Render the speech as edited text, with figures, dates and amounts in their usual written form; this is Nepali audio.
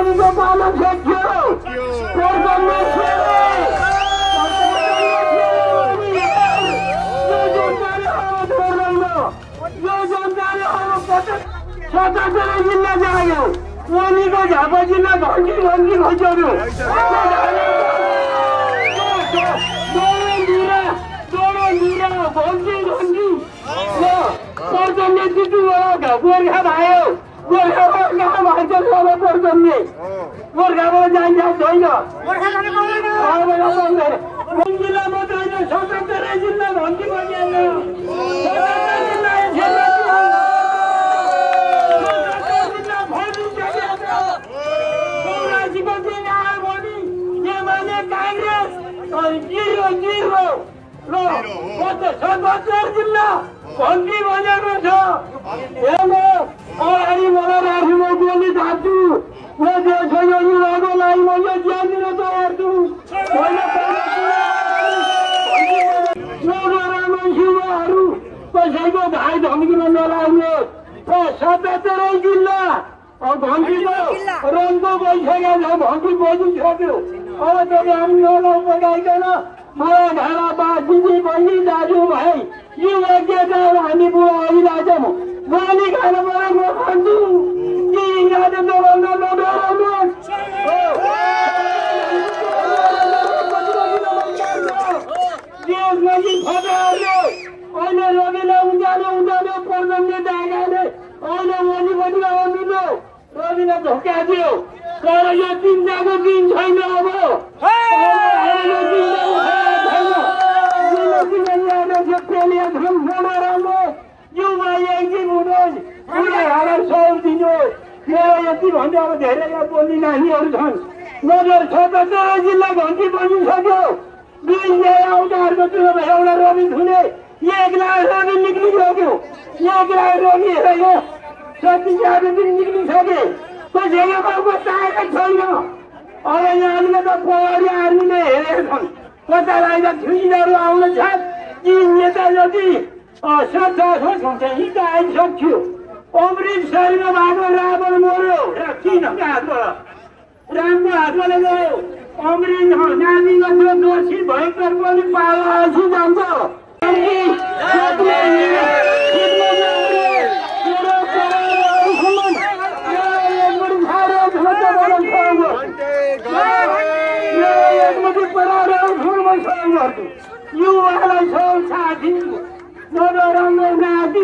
पानीको पालो फेक्थ्यो सतहत्तरै जिल्ला जाग्यो ओलीको झापा जिल्ला घन्टी घन्टी खस्यो गोर्खा भयो गोर्खा भाइन्छ पर्छन्ने गोर्खाबाट जान्छ छैन जिल्ला मात्र होइन 77 जिल्ला घन्टी जिल्ला घन्टी बजेको छ अगाडि मलाई राखेर बोली थाल्छु म देशको युवाको लागि मैले ज्यान दिन तयार छु मान्छेहरू कसैको भाइ धम्किन नलाग्ने 77 जिल्ला घन्टीको रङको गइसकेको छ घन्टी बजिसक्यो अब तपाईँ हामी नलागाइकन मलाई घाला बा दिदी बहिनी दाजु भाइ यो यज्ञता हामी बुवा आइरहेछौँ गाली खान मलाई म खान्छु कि यिनीहरूले नभन्दा नडराउनुहोस् देशमाथि खतराले अहिले रविलाई उदाले प्रधानले डाकाले अहिले मोदी पनि आउनु रविलाई धोका दियो तर यो चिन्ताको दिन छैन अब यति भन्दा अब धेरै बोल्ने नानीहरू छन् नजर 77 जिल्ला घन्टी बनिसक्यो आउँदाहरूको चुनाव एउटा रवि थुने 1 लाख रवि निक्लिसक्यो 1 लाख रवि हेरेको 36 दिन निक्लिसके कसैको गाउँको चाहेको छैन अब यहाँले त प्रहरी आर्मीले हेरेका छन् कतालाई त ठुलो आउन छन् यी नेता जति सच्चा हिँड्दा आइसक्यो अमृत शरीरमा भएको रावण मर्यो किन हातबाट रामको हातबाट गयो अमृत नानीको त्यो दोषी भयङ्कर पनि पाल्छ जान्छ युवालाई साथी नराम्रो नाति